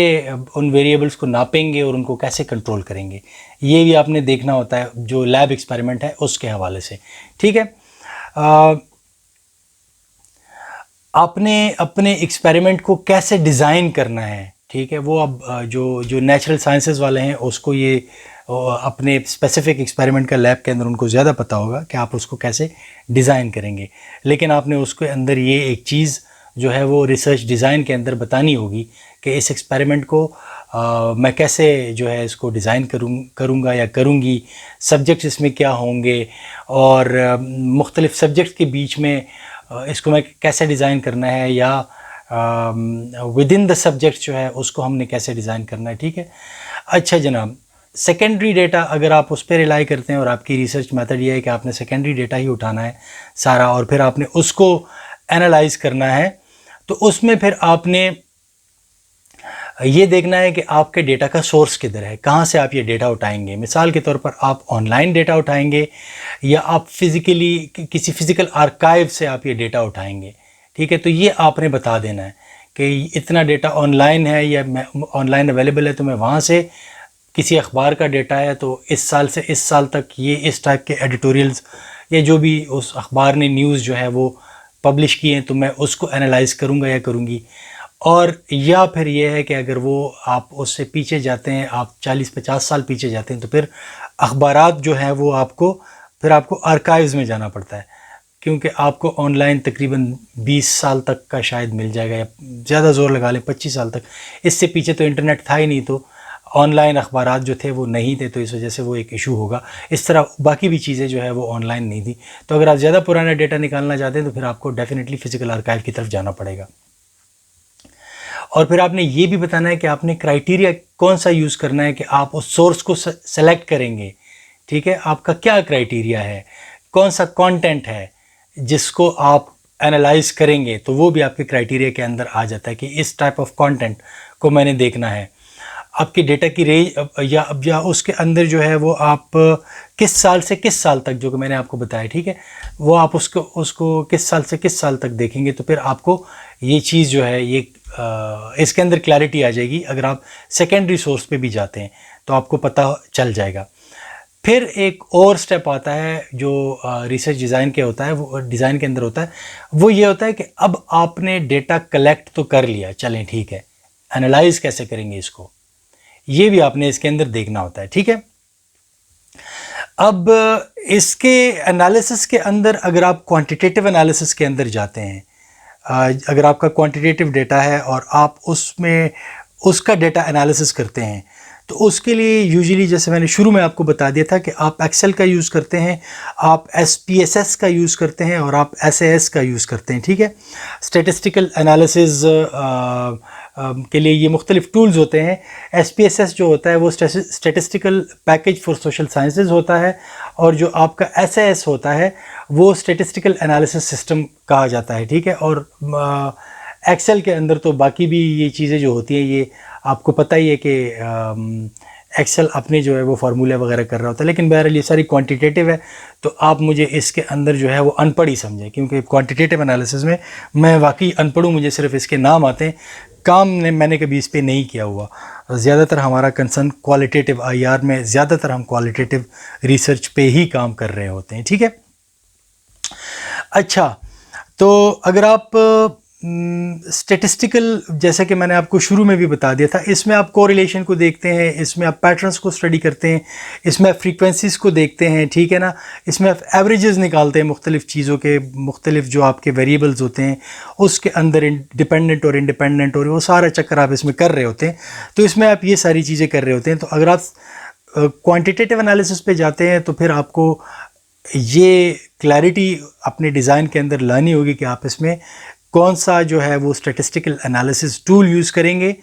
S1: उन वेरिएबल्स को नापेंगे और उनको कैसे कंट्रोल करेंगे, ये भी आपने देखना होता है जो लैब एक्सपेरिमेंट है उसके हवाले से। ठीक है, आपने अपने एक्सपेरिमेंट को कैसे डिज़ाइन करना है। ठीक है, वो अब जो नेचुरल साइंसेस वाले हैं उसको ये अपने स्पेसिफिक एक्सपेरिमेंट का लैब के अंदर उनको ज़्यादा पता होगा कि आप उसको कैसे डिज़ाइन करेंगे, लेकिन आपने उसके अंदर ये एक चीज़ जो है वो रिसर्च डिज़ाइन के अंदर बतानी होगी कि इस एक्सपेरिमेंट को मैं कैसे जो है इसको डिज़ाइन करूँगा या करूँगी, सब्जेक्ट्स इसमें क्या होंगे, और मुख्तलिफ़ सब्जेक्ट्स के बीच में इसको मैं कैसे डिज़ाइन करना है, या विद इन द सब्जेक्ट जो है उसको हमने कैसे डिज़ाइन करना है। ठीक है। अच्छा जनाब, सेकेंडरी डेटा अगर आप उस पर रिलाई करते हैं और आपकी रिसर्च मेथड ये है कि आपने सेकेंडरी डेटा ही उठाना है सारा और फिर आपने उसको एनालाइज करना है, तो उसमें फिर आपने ये देखना है कि आपके डेटा का सोर्स किधर है, कहाँ से आप ये डेटा उठाएंगे। मिसाल के तौर पर आप ऑनलाइन डेटा उठाएंगे या आप फिज़िकली किसी फ़िज़िकल आर्काइव से आप ये डेटा उठाएंगे। ठीक है, तो ये आपने बता देना है कि इतना डेटा ऑनलाइन है या ऑनलाइन अवेलेबल है, तो मैं वहाँ से किसी अखबार का डेटा है तो इस साल से इस साल तक ये इस टाइप के एडिटोरियल्स या जो भी उस अखबार ने न्यूज़ जो है वो पब्लिश किए हैं, तो मैं उसको एनालाइज करूँगा या करूँगी। और या फिर ये है कि अगर वो आप उससे पीछे जाते हैं, आप 40-50 साल पीछे जाते हैं, तो फिर अखबारात जो हैं वो आपको आर्काइव्स में जाना पड़ता है, क्योंकि आपको ऑनलाइन तकरीबन 20 साल तक का शायद मिल जाएगा, या ज़्यादा ज़ोर लगा लें 25 साल तक। इससे पीछे तो इंटरनेट था ही नहीं, तो ऑनलाइन अखबारात जो थे वो नहीं थे, तो इस वजह से वो एक इशू होगा। इस तरह बाकी भी चीज़ें जो है वो ऑनलाइन नहीं थी। तो अगर आप ज़्यादा पुराना डेटा निकालना चाहते हैं तो फिर आपको डेफिनेटली फ़िज़िकल आर्काइव की तरफ जाना पड़ेगा। और फिर आपने ये भी बताना है कि आपने क्राइटेरिया कौन सा यूज़ करना है कि आप उस सोर्स को सेलेक्ट करेंगे। ठीक है, आपका क्या क्राइटेरिया है, कौन सा कंटेंट है जिसको आप एनालाइज करेंगे, तो वो भी आपके क्राइटेरिया के अंदर आ जाता है कि इस टाइप ऑफ कंटेंट को मैंने देखना है। आपकी डेटा की रेंज या उसके अंदर जो है वो आप किस साल से किस साल तक, जो कि मैंने आपको बताया, ठीक है, वो आप उसको किस साल से किस साल तक देखेंगे, तो फिर आपको ये चीज़ जो है ये इसके अंदर क्लैरिटी आ जाएगी। अगर आप सेकेंडरी सोर्स पे भी जाते हैं तो आपको पता चल जाएगा। फिर एक और स्टेप आता है जो रिसर्च डिज़ाइन के होता है, वो डिज़ाइन के अंदर होता है, वो ये होता है कि अब आपने डेटा कलेक्ट तो कर लिया, चलें ठीक है, एनालाइज कैसे करेंगे इसको, ये भी आपने इसके अंदर देखना होता है, ठीक है। अब इसके एनालिसिस के अंदर अगर आप क्वांटिटेटिव एनालिसिस के अंदर जाते हैं, अगर आपका क्वांटिटेटिव डेटा है और आप उसमें उसका डेटा एनालिसिस करते हैं, तो उसके लिए यूजुअली जैसे मैंने शुरू में आपको बता दिया था कि आप एक्सेल का यूज़ करते हैं, आप SPSS का यूज़ करते हैं और आप SAS का यूज़ करते हैं, ठीक है। स्टैटिस्टिकल एनालिसिस के लिए ये मुख्तलिफ टूल्स होते हैं। SPSS जो होता है वो statistical package for social sciences होता है, और जो आपका SAS होता है वो स्टैटिस्टिकल एनालिसिस सिस्टम कहा जाता है, ठीक है। और एक्सेल के अंदर तो बाकी भी ये चीज़ें जो होती हैं, ये आपको पता ही है कि एक्सेल अपने जो है वो फार्मूले वगैरह कर रहा होता है, लेकिन बहरहाल ये सारी क्वांटिटेटिव है, तो आप मुझे इसके अंदर जो है वो अनपढ़ ही समझें, क्योंकि क्वांटिटेटिव एनालिसिस में मैं वाकई अनपढ़ हूँ, मुझे सिर्फ इसके नाम आते हैं, काम ने मैंने कभी इस पर नहीं किया हुआ। ज़्यादातर हमारा कंसर्न क्वालिटेटिव IR में, ज़्यादातर हम क्वालिटेटिव रिसर्च पे ही काम कर रहे होते हैं, ठीक है। अच्छा, तो अगर आप स्टैटिस्टिकल, जैसे कि मैंने आपको शुरू में भी बता दिया था, इसमें आप कोरिलेशन को देखते हैं, इसमें आप पैटर्न्स को स्टडी करते हैं, इसमें आप फ्रीक्वेंसीज को देखते हैं, ठीक है ना। इसमें आप एवरेजेस निकालते हैं मुख्तलिफ़ चीज़ों के, मुख्तलिफ जो आपके वेरिएबल्स होते हैं उसके अंदर डिपेंडेंट और इंडिपेंडेंट, और वो सारा चक्कर आप इसमें कर रहे होते हैं। तो इसमें आप ये सारी चीज़ें कर रहे होते हैं। तो अगर आप क्वान्टिटेटिव एनालिसिस पे जाते हैं तो फिर आपको ये क्लैरिटी अपने डिज़ाइन के अंदर लानी होगी कि आप इसमें कौन सा जो है वो स्टैटिस्टिकल एनालिसिस टूल यूज़ करेंगे,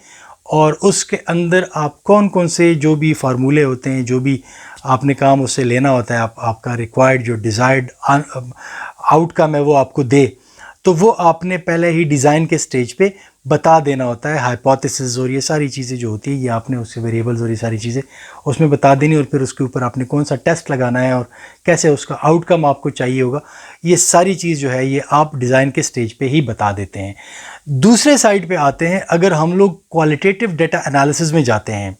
S1: और उसके अंदर आप कौन कौन से जो भी फार्मूले होते हैं, जो भी आपने काम उससे लेना होता है, आपका रिक्वायर्ड जो डिज़ायर्ड आउटकम है वो आपको दे, तो वो आपने पहले ही डिज़ाइन के स्टेज पे बता देना होता है। हाइपोथेसिस और ये सारी चीज़ें जो होती है, ये आपने उससे वेरिएबल्स और ये सारी चीज़ें उसमें बता देनी, और फिर उसके ऊपर आपने कौन सा टेस्ट लगाना है और कैसे उसका आउटकम आपको चाहिए होगा, ये सारी चीज़ जो है ये आप डिज़ाइन के स्टेज पे ही बता देते हैं। दूसरे साइड पे आते हैं, अगर हम लोग क्वालिटेटिव डेटा एनालिसिस में जाते हैं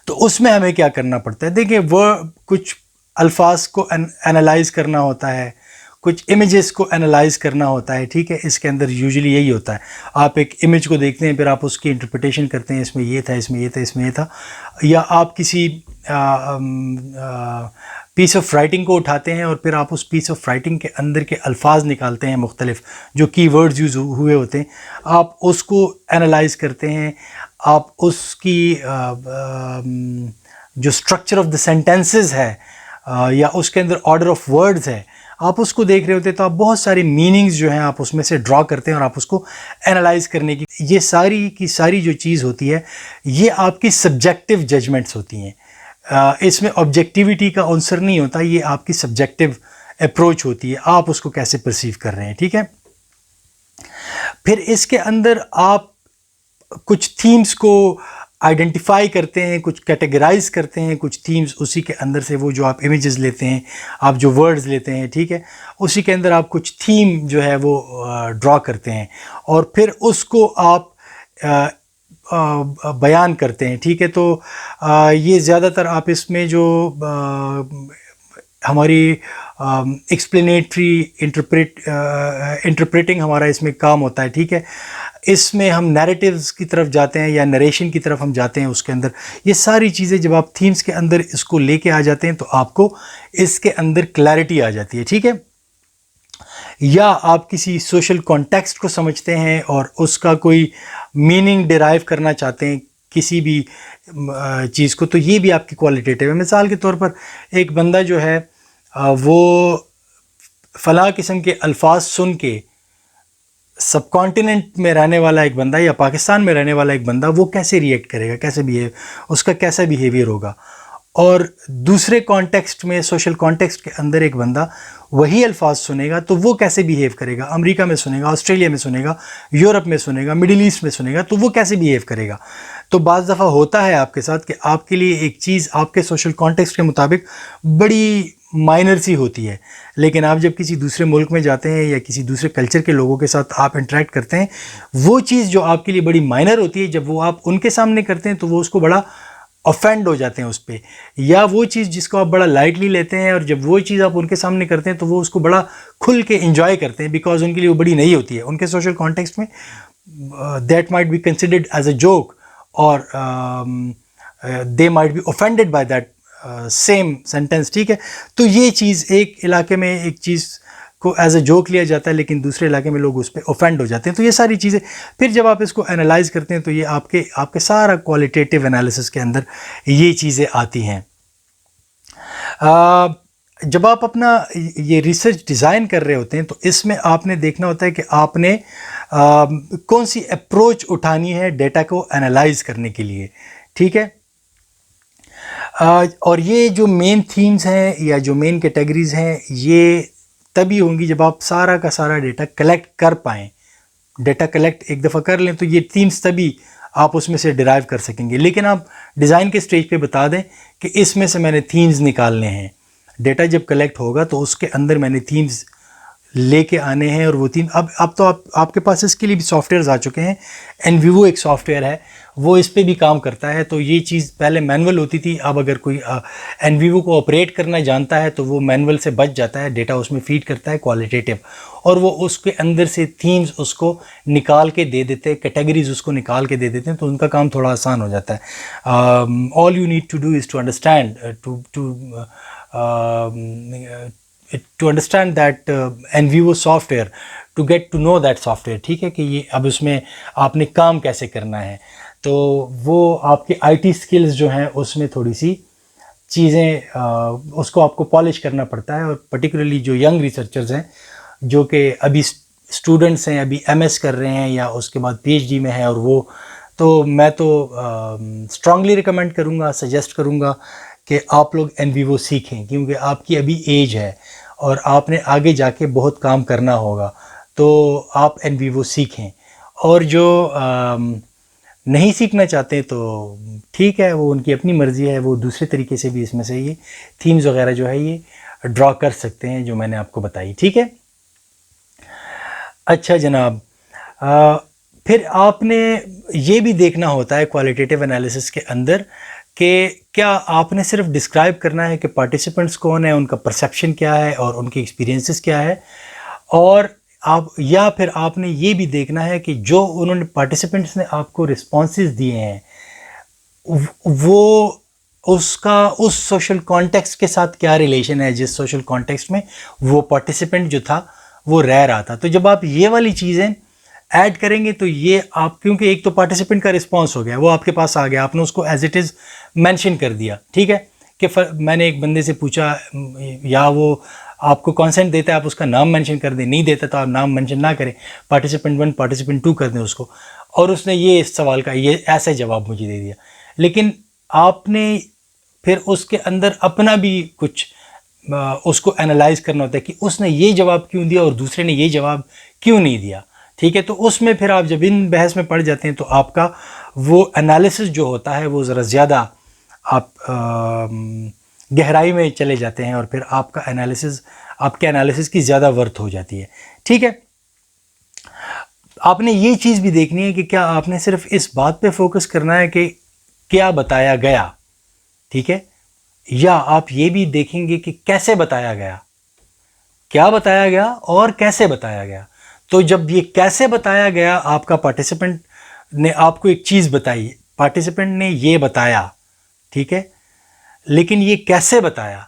S1: तो उसमें हमें क्या करना पड़ता है। देखिए, वह कुछ अल्फाज को एनालाइज करना होता है, कुछ इमेजेस को एनालाइज करना होता है, ठीक है। इसके अंदर यूजुअली यही होता है, आप एक इमेज को देखते हैं, फिर आप उसकी इंटरप्रिटेशन करते हैं, इसमें ये था, इसमें ये था, इसमें ये था, या आप किसी पीस ऑफ राइटिंग को उठाते हैं और फिर आप उस पीस ऑफ राइटिंग के अंदर के अल्फाज निकालते हैं, मुख्तलिफ जो कीवर्ड्स यूज़ हुए होते हैं, आप उसको एनालाइज करते हैं, आप उसकी जो स्ट्रक्चर ऑफ द सेंटेंसेस है या उसके अंदर ऑर्डर ऑफ वर्ड्स है, आप उसको देख रहे होते हैं, तो आप बहुत सारे मीनिंग्स जो हैं आप उसमें से ड्रॉ करते हैं और आप उसको एनालाइज करने की, ये सारी की सारी जो चीज़ होती है ये आपकी सब्जेक्टिव जजमेंट्स होती हैं। इसमें ऑब्जेक्टिविटी का आंसर नहीं होता, ये आपकी सब्जेक्टिव अप्रोच होती है, आप उसको कैसे परसीव कर रहे हैं, ठीक है। फिर इसके अंदर आप कुछ थीम्स को आइडेंटिफाई करते हैं, कुछ कैटेगराइज करते हैं, कुछ थीम्स, उसी के अंदर से वो जो आप इमेजेस लेते हैं, आप जो वर्ड्स लेते हैं, ठीक है, उसी के अंदर आप कुछ थीम जो है वो ड्रॉ करते हैं और फिर उसको आप बयान करते हैं, ठीक है। तो ये ज़्यादातर आप इसमें जो हमारी एक्सप्लेनेटरी इंटरप्रेटिंग हमारा इसमें काम होता है, ठीक है। इसमें हम नैरेटिव्स की तरफ जाते हैं या नरेशन की तरफ हम जाते हैं, उसके अंदर ये सारी चीज़ें जब आप थीम्स के अंदर इसको लेके आ जाते हैं तो आपको इसके अंदर क्लैरिटी आ जाती है, ठीक है। या आप किसी सोशल कॉन्टेक्स्ट को समझते हैं और उसका कोई मीनिंग डिराइव करना चाहते हैं किसी भी चीज़ को, तो ये भी आपकी क्वालिटेटिव है। मिसाल के तौर पर एक बंदा जो है वो फ़लाँ किस्म के अल्फाज सुन के सब कॉन्टिनेंट में रहने वाला एक बंदा या पाकिस्तान में रहने वाला एक बंदा वो कैसे रिएक्ट करेगा, कैसे बिहेव, उसका कैसा बिहेवियर होगा। और दूसरे कॉन्टेक्स्ट में, सोशल कॉन्टेक्स्ट के अंदर एक बंदा वही अल्फाज सुनेगा तो वो कैसे बिहेव करेगा, अमेरिका में सुनेगा, ऑस्ट्रेलिया में सुनेगा, यूरोप में सुनेगा, मिडिल ईस्ट में सुनेगा, तो वो कैसे बिहेव करेगा। तो बाज़ दफ़ा होता है आपके साथ कि आपके लिए एक चीज़ आपके सोशल कॉन्टेक्स्ट के मुताबिक बड़ी माइनर सी होती है, लेकिन आप जब किसी दूसरे मुल्क में जाते हैं या किसी दूसरे कल्चर के लोगों के साथ आप इंटरेक्ट करते हैं, वो चीज़ जो आपके लिए बड़ी माइनर होती है, जब वो आप उनके सामने करते हैं तो वो उसको बड़ा ऑफेंड हो जाते हैं उस पर, या वो चीज़ जिसको आप बड़ा लाइटली लेते हैं और जब वो चीज़ आप उनके सामने करते हैं तो वो उसको बड़ा खुल के इंजॉय करते हैं, बिकॉज उनके लिए वो बड़ी नई होती है, उनके सोशल कॉन्टेक्स्ट में that might be considered as a joke, और they might be offended by that same sentence, ठीक है। तो ये चीज़ एक इलाके में एक चीज़ को एज ए जोक लिया जाता है, लेकिन दूसरे इलाके में लोग उस पर ऑफेंड हो जाते हैं। तो ये सारी चीज़ें फिर जब आप इसको एनालाइज करते हैं तो ये आपके सारा क्वालिटेटिव एनालिसिस के अंदर ये चीज़ें आती हैं। जब आप अपना ये रिसर्च डिज़ाइन कर रहे होते हैं तो इसमें आपने देखना होता है कि आपने कौन सी अप्रोच उठानी है डेटा को एनालाइज करने के लिए, ठीक है। और ये जो मेन थीम्स हैं या जो मेन कैटेगरीज हैं ये तभी होंगी जब आप सारा का सारा डेटा कलेक्ट कर पाएँ। डेटा कलेक्ट एक दफ़ा कर लें तो ये थीम्स तभी आप उसमें से डिराइव कर सकेंगे। लेकिन आप डिज़ाइन के स्टेज पे बता दें कि इसमें से मैंने थीम्स निकालने हैं। डेटा जब कलेक्ट होगा तो उसके अंदर मैंने थीम्स लेके आने हैं, और वो थीम अब तो आपके पास इसके लिए भी सॉफ्टवेयर्स आ चुके हैं। एनवीवो एक सॉफ्टवेयर है, वो इस पे भी काम करता है। तो ये चीज़ पहले मैनुअल होती थी, अब अगर कोई एनवीवो को ऑपरेट करना जानता है तो वो मैनुअल से बच जाता है, डेटा उसमें फीड करता है क्वालिटेटिव, और वो उसके अंदर से थीम्स उसको निकाल के दे देते हैं, कैटेगरीज उसको निकाल के दे देते हैं, तो उनका काम थोड़ा आसान हो जाता है। All you need to do is to understand to understand that NVIVO software, to get to know that software, ठीक है, कि ये अब उसमें आपने काम कैसे करना है। तो वो आपकी IT स्किल्स जो हैं उसमें थोड़ी सी चीज़ें उसको आपको पॉलिश करना पड़ता है। और पर्टिकुलरली जो यंग रिसर्चर्स हैं जो कि अभी स्टूडेंट्स हैं, अभी MS कर रहे हैं या उसके बाद PhD में हैं, और वो तो मैं तो स्ट्रांगली रिकमेंड करूँगा, सजेस्ट करूँगा कि आप लोग NVIVO सीखें, क्योंकि आपकी अभी एज है और आपने आगे जाके बहुत काम करना होगा। तो आप NVIVO सीखें, और जो नहीं सीखना चाहते तो ठीक है, वो उनकी अपनी मर्ज़ी है, वो दूसरे तरीके से भी इसमें से ये थीम्स वगैरह जो है ये ड्रॉ कर सकते हैं जो मैंने आपको बताई, ठीक है। अच्छा जनाब, फिर आपने ये भी देखना होता है क्वालिटेटिव एनालिसिस के अंदर कि क्या आपने सिर्फ डिस्क्राइब करना है कि पार्टिसिपेंट्स कौन है, उनका परसेप्शन क्या है और उनके एक्सपीरियंसेस क्या है, और आप या फिर आपने ये भी देखना है कि जो उन्होंने पार्टिसिपेंट्स ने आपको रिस्पॉन्सेज दिए हैं वो उसका उस सोशल कॉन्टेक्स्ट के साथ क्या रिलेशन है, जिस सोशल कॉन्टेक्स्ट में वो पार्टिसिपेंट जो था वो रह रहा था। तो जब आप ये वाली चीज़ें ऐड करेंगे तो ये आप, क्योंकि एक तो पार्टिसिपेंट का रिस्पांस हो गया, वो आपके पास आ गया, आपने उसको एज इट इज़ मेंशन कर दिया, ठीक है, कि मैंने एक बंदे से पूछा, या वो आपको कंसेंट देता है आप उसका नाम मेंशन कर दें, नहीं देता तो आप नाम मेंशन ना करें, पार्टिसिपेंट 1 पार्टिसिपेंट 2 कर दें उसको, और उसने ये इस सवाल का ये ऐसा जवाब मुझे दे दिया। लेकिन आपने फिर उसके अंदर अपना भी कुछ उसको एनालाइज करना होता है कि उसने ये जवाब क्यों दिया और दूसरे ने ये जवाब क्यों नहीं दिया, ठीक है। तो उसमें फिर आप जब इन बहस में पड़ जाते हैं तो आपका वो एनालिसिस जो होता है वो ज़रा ज़्यादा आप गहराई में चले जाते हैं, और फिर आपके एनालिसिस की ज़्यादा वर्थ हो जाती है, ठीक है। आपने ये चीज़ भी देखनी है कि क्या आपने सिर्फ इस बात पे फोकस करना है कि क्या बताया गया, ठीक है, या आप ये भी देखेंगे कि कैसे बताया गया, क्या बताया गया और कैसे बताया गया। तो जब ये कैसे बताया गया, आपका पार्टिसिपेंट ने आपको एक चीज़ बताई, पार्टिसिपेंट ने ये बताया, ठीक है, लेकिन ये कैसे बताया,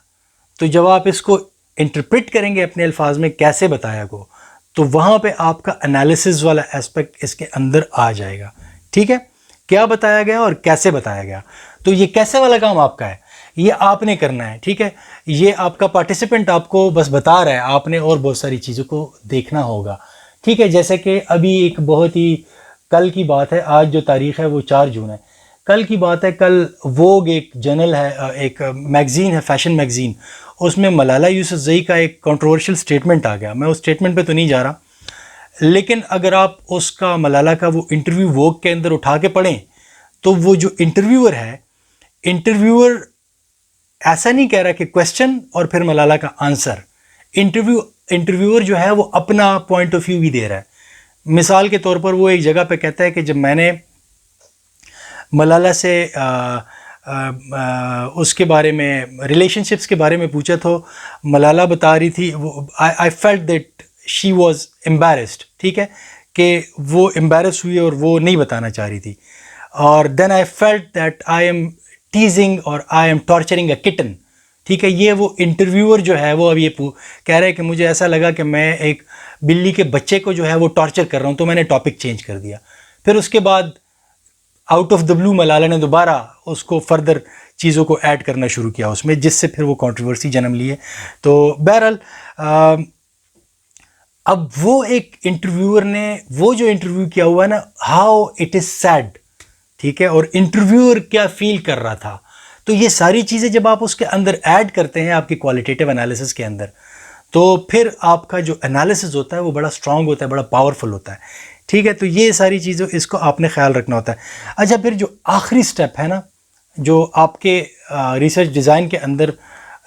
S1: तो जब आप इसको इंटरप्रेट करेंगे अपने अल्फाज में कैसे बताया को, तो वहाँ पे आपका एनालिसिस वाला एस्पेक्ट इसके अंदर आ जाएगा, ठीक है, क्या बताया गया और कैसे बताया गया। तो ये कैसे वाला काम आपका है, ये आपने करना है, ठीक है। ये आपका पार्टिसिपेंट आपको बस बता रहा है, आपने और बहुत सारी चीज़ों को देखना होगा, ठीक है। जैसे कि अभी एक बहुत ही कल की बात है, आज जो तारीख़ है वो 4 जून है, कल की बात है, कल वोग एक जर्नल है, एक मैगज़ीन है, फैशन मैगज़ीन, उसमें मलाला यूसुफ़ज़ई का एक कंट्रोवर्शियल स्टेटमेंट आ गया। मैं उस स्टेटमेंट पे तो नहीं जा रहा, लेकिन अगर आप उसका मलाला का वो इंटरव्यू वोग के अंदर उठा के पढ़ें तो वो जो इंटरव्यूअर है, इंटरव्यूअर ऐसा नहीं कह रहा कि क्वेश्चन और फिर मलाला का आंसर, इंटरव्यूअर जो है वो अपना पॉइंट ऑफ व्यू भी दे रहा है। मिसाल के तौर पर वो एक जगह पे कहता है कि जब मैंने मलाला से उसके बारे में, रिलेशनशिप्स के बारे में पूछा तो मलाला बता रही थी, वो आई felt that she was embarrassed, ठीक है, कि वो एम्बैरेस हुई और वो नहीं बताना चाह रही थी। और then I felt that I am teasing और I am torturing a kitten. ठीक है, ये वो इंटरव्यूअर जो है वो अब ये कह रहे हैं कि मुझे ऐसा लगा कि मैं एक बिल्ली के बच्चे को जो है वो टॉर्चर कर रहा हूँ, तो मैंने टॉपिक चेंज कर दिया। फिर उसके बाद out of the blue Malala ने दोबारा उसको फर्दर चीज़ों को ऐड करना शुरू किया उसमें, जिससे फिर वो कंट्रोवर्सी जन्म लिए। तो बहरहाल अब वो एक इंटरव्यूअर ने वो जो इंटरव्यू किया हुआ है ना, हाउ इट इज़ सैड, ठीक है, और इंटरव्यूअर क्या फील कर रहा था, तो ये सारी चीज़ें जब आप उसके अंदर ऐड करते हैं आपकी क्वालिटेटिव एनालिसिस के अंदर, तो फिर आपका जो एनालिसिस होता है वो बड़ा स्ट्रांग होता है, बड़ा पावरफुल होता है। ठीक है, तो ये सारी चीज़ें इसको आपने ख्याल रखना होता है। अच्छा, फिर जो आखिरी स्टेप है ना, जो आपके रिसर्च डिज़ाइन के अंदर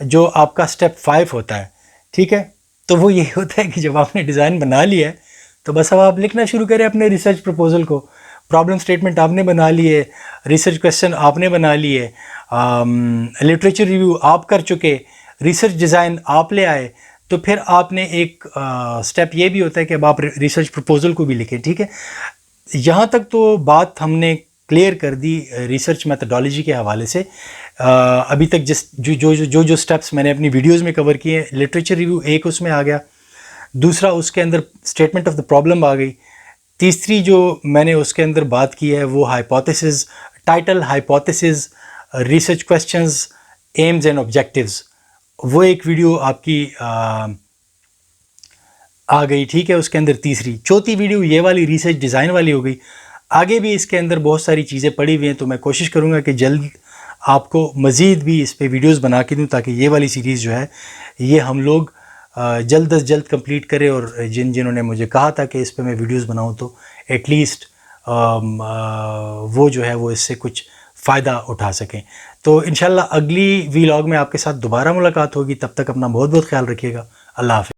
S1: जो आपका स्टेप 5 होता है, ठीक है, तो वो ये होता है कि जब आपने डिज़ाइन बना लिया है तो बस अब आप लिखना शुरू करें अपने रिसर्च प्रपोजल को। प्रॉब्लम स्टेटमेंट आपने बना लिए, रिसर्च क्वेश्चन आपने बना लिए, लिटरेचर रिव्यू आप कर चुके, रिसर्च डिज़ाइन आप ले आए, तो फिर आपने एक स्टेप ये भी होता है कि अब आप रिसर्च प्रपोजल को भी लिखें। ठीक है, यहाँ तक तो बात हमने क्लियर कर दी रिसर्च मेथडोलॉजी के हवाले से। अभी तक जिस जो स्टेप्स मैंने अपनी वीडियोस में कवर किए, लिटरेचर रिव्यू एक उसमें आ गया, दूसरा उसके अंदर स्टेटमेंट ऑफ द प्रॉब्लम आ गई, तीसरी जो मैंने उसके अंदर बात की है वो hypothesis, title, hypothesis, research questions, AIIMS and objectives, वो एक वीडियो आपकी आ गई। ठीक है, उसके अंदर तीसरी, चौथी वीडियो ये वाली रिसर्च डिज़ाइन वाली हो गई। आगे भी इसके अंदर बहुत सारी चीज़ें पड़ी हुई हैं, तो मैं कोशिश करूँगा कि जल्द आपको मज़ीद भी इस पे वीडियोस बना के दूँ, ताकि ये वाली सीरीज़ जो है ये हम लोग जल्द अज जल्द कंप्लीट करें, और जिन्होंने मुझे कहा था कि इस पे मैं वीडियोस बनाऊँ तो एटलीस्ट वो जो है वो इससे कुछ फ़ायदा उठा सकें। तो इंशाल्लाह अगली वीलॉग में आपके साथ दोबारा मुलाकात होगी। तब तक अपना बहुत बहुत ख्याल रखिएगा। अल्लाह हाफ़िज़।